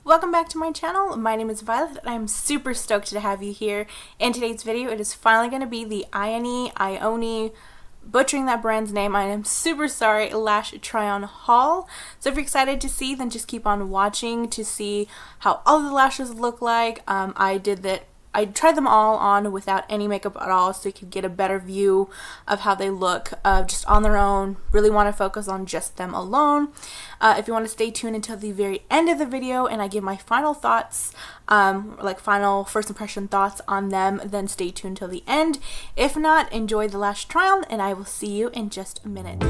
Welcome back to my channel. My name is Violet and I'm super stoked to have you here. In today's video, it is finally going to be the Ioni, butchering that brand's name, I am super sorry, Lash TryOn haul. So if you're excited to see, then just keep on watching to see how all the lashes look like. I tried them all on without any makeup at all so you could get a better view of how they look just on their own. Really want to focus on just them alone. If you want to stay tuned until the very end of the video and I give my final thoughts, like final first impression thoughts on them, then stay tuned till the end. If not, enjoy the Lash TryOn and I will see you in just a minute.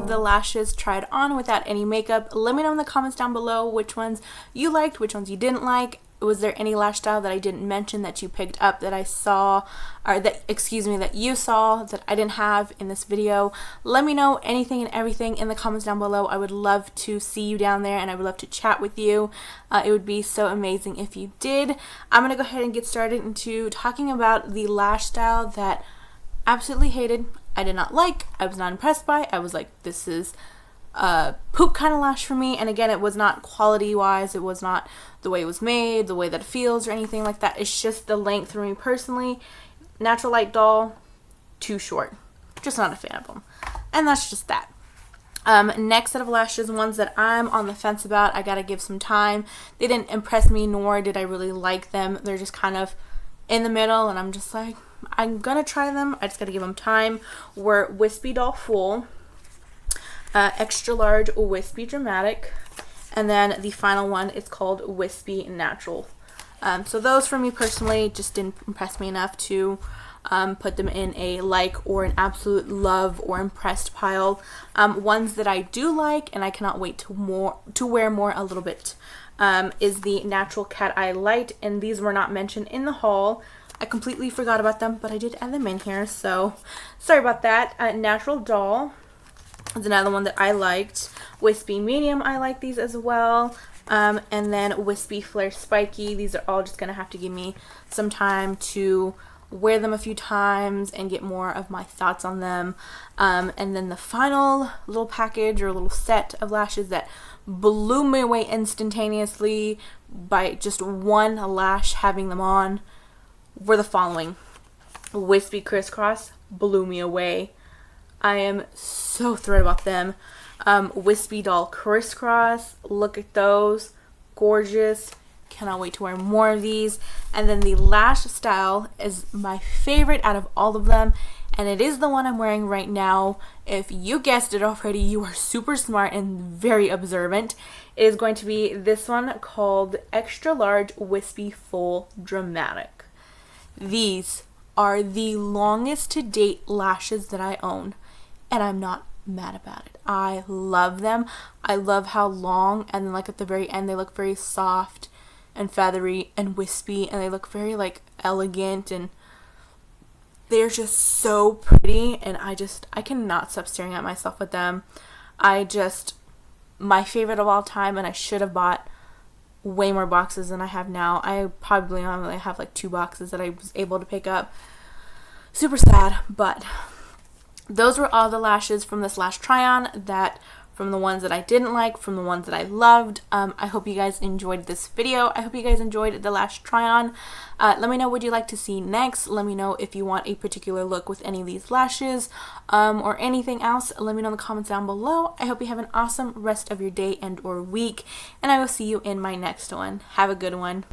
of the lashes tried on without any makeup. Let me know in the comments down below which ones you liked, which ones you didn't like. Was there any lash style that I didn't mention that you picked up that I saw, or that you saw that I didn't have in this video? Let me know anything and everything in the comments down below. I would love to see you down there, and I would love to chat with you. It would be so amazing if you did. I'm going to go ahead and get started into talking about the lash style that absolutely hated, I did not like, I was not impressed by. I was like, this is poop kind of lash for me. And again, it was not quality wise, it was not the way it was made, the way that it feels, or anything like that. It's just the length for me personally. Natural Light doll, too short. Just not a fan of them. And that's just that. Next set of lashes, ones that I'm on the fence about. I gotta give some time. They didn't impress me, nor did I really like them. They're just kind of in the middle, and I'm just like, I'm gonna try them, I just gotta give them time. Were Wispy Doll Full, Extra Large Wispy Dramatic, and then the final one is called Wispy Natural. So those for me personally just didn't impress me enough to put them in a like or an absolute love or impressed pile. Ones that I do like and I cannot wait to wear more a little bit is the Natural Cateye Lite, and these were not mentioned in the haul. I completely forgot about them, but I did add them in here, so sorry about that. Natural Doll is another one that I liked. Wispy Medium, I like these as well. And then Wispy Flare Spikey. These are all just going to have to give me some time to wear them a few times and get more of my thoughts on them. And then the final little package or little set of lashes that blew me away instantaneously by just one lash having them on were the following. Wispy Crisscross blew me away. I am so thrilled about them. Wispy Doll Crisscross, look at those, gorgeous. Cannot wait to wear more of these. And then the lash style is my favorite out of all of them, and it is the one I'm wearing right now. If you guessed it already, you are super smart and very observant. It is going to be this one called Extra Large Wispy Full Dramatic. These are the longest to date lashes that I own, and I'm not mad about it. I love them. I love how long, and then like at the very end they look very soft and feathery and wispy, and they look very like elegant, and they're just so pretty, and I cannot stop staring at myself with them. My favorite of all time, and I should have bought way more boxes than I have now. I probably only have like 2 boxes that I was able to pick up. Super sad, but those were all the lashes from this Lash TryOn, from the ones that I didn't like, from the ones that I loved. I hope you guys enjoyed this video. I hope you guys enjoyed the Lash TryOn. Let me know what you'd like to see next. Let me know if you want a particular look with any of these lashes or anything else. Let me know in the comments down below. I hope you have an awesome rest of your day and or week, and I will see you in my next one. Have a good one.